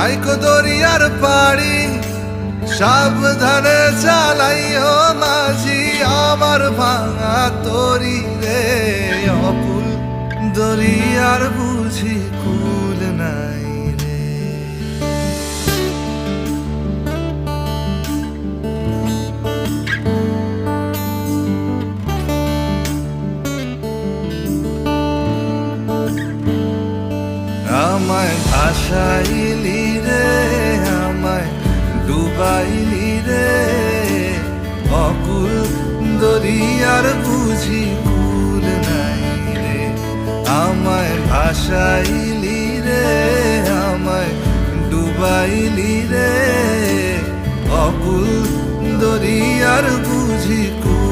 রাইকো দরিয়ার পাড়ি সাবধানে চালাইও মাঝি আমার ভাঙা তরি রে অকুল দরিয়ার বুঝি কুল নাই রে। আমায় ভাসাইলি রে আমায় ডুবাইলি রে অকুল দরিয়ার বুঝি কুল নাই রে। আমায় ভাসাইলি রে আমায় ডুবাইলি রে অকুল দরিয়ার বুঝি কুল